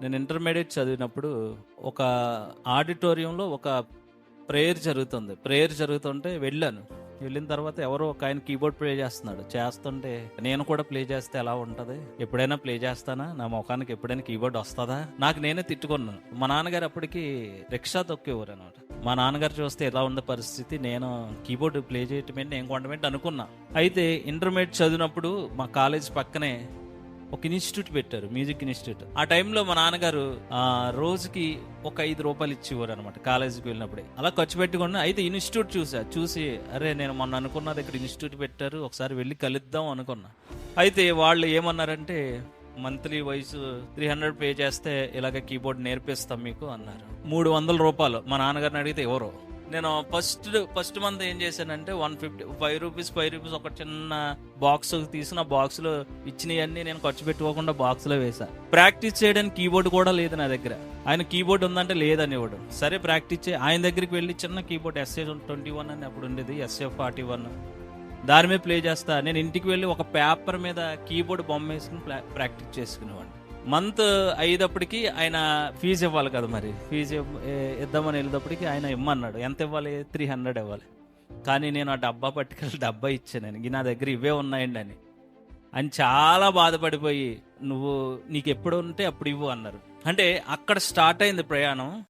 నేను ఇంటర్మీడియట్ చదివినప్పుడు ఒక ఆడిటోరియంలో ఒక ప్రేయర్ జరుగుతుంటే వెళ్ళాను. వెళ్ళిన తర్వాత ఎవరో ఒక ఆయన కీబోర్డ్ ప్లే చేస్తుంటే నేను కూడా ప్లే చేస్తే ఎలా ఉంటది, ఎప్పుడైనా ప్లే చేస్తానా, నా ముఖానికి ఎప్పుడైనా కీబోర్డ్ వస్తుందా, నాకు నేనే తిట్టుకున్నాను. మా నాన్నగారు అప్పటికి రిక్షా తొక్కేవారు అనమాట. మా నాన్నగారు చూస్తే ఎలా ఉంది పరిస్థితి, నేను కీబోర్డ్ ప్లే చేయటమేంటి, నేను కొనటమేంటి అనుకున్నా. అయితే ఇంటర్మీడియట్ చదివినప్పుడు మా కాలేజ్ పక్కనే ఒక ఇన్స్టిట్యూట్ పెట్టారు, మ్యూజిక్ ఇన్స్టిట్యూట్. ఆ టైంలో మా నాన్నగారు రోజుకి ఒక ₹5 ఇచ్చేవారు అనమాట కాలేజీకి వెళ్ళినప్పుడే. అలా ఖర్చు పెట్టుకున్నా. అయితే ఇన్స్టిట్యూట్ చూసి అరే నేను మొన్న అనుకున్నది ఇక్కడ ఇన్స్టిట్యూట్ పెట్టారు, ఒకసారి వెళ్ళి కలుద్దాం అనుకున్నా. అయితే వాళ్ళు ఏమన్నారంటే మంత్లీ వైజ్ 300 పే చేస్తే ఇలాగ కీబోర్డ్ నేర్పిస్తాం మీకు అన్నారు. ₹300 మా నాన్నగారిని అడిగితే ఎవరో. నేను ఫస్ట్ మంత్ ఏం చేశానంటే ₹5 ఒక చిన్న బాక్స్ తీసిన బాక్స్ లో ఇచ్చినవన్నీ నేను ఖర్చు పెట్టుకోకుండా బాక్స్ లో వేసా. ప్రాక్టీస్ చేయడానికి కీబోర్డ్ కూడా లేదు నా దగ్గర. ఆయన కీబోర్డ్ ఉందంటే లేదని ఇవ్వడు. సరే ప్రాక్టీస్ ఆయన దగ్గరికి వెళ్ళి చిన్న కీబోర్డ్ SA21 అని అప్పుడు ఉండేది, SA41 దాని మీద ప్లే చేస్తా. నేను ఇంటికి వెళ్ళి ఒక పేపర్ మీద కీబోర్డ్ బొమ్మ వేసుకుని ప్రాక్టీస్ చేసుకునేవాడిని. మంత్ అయ్యేటప్పటికి ఆయన ఫీజు ఇవ్వాలి కదా, మరి ఫీజు ఇద్దామని వెళ్ళేటప్పటికి ఆయన ఇమ్మన్నాడు. ఎంత ఇవ్వాలి? 300 ఇవ్వాలి. కానీ నేను ఆ డబ్బా పట్టుకెళ్ళి డబ్బా ఇచ్చాను, నా దగ్గర ఇవే ఉన్నాయండి అని. ఆయన చాలా బాధపడిపోయి నీకు ఎప్పుడు ఉంటే అప్పుడు ఇవ్వు అన్నారు. అంటే అక్కడ స్టార్ట్ అయింది ప్రయాణం.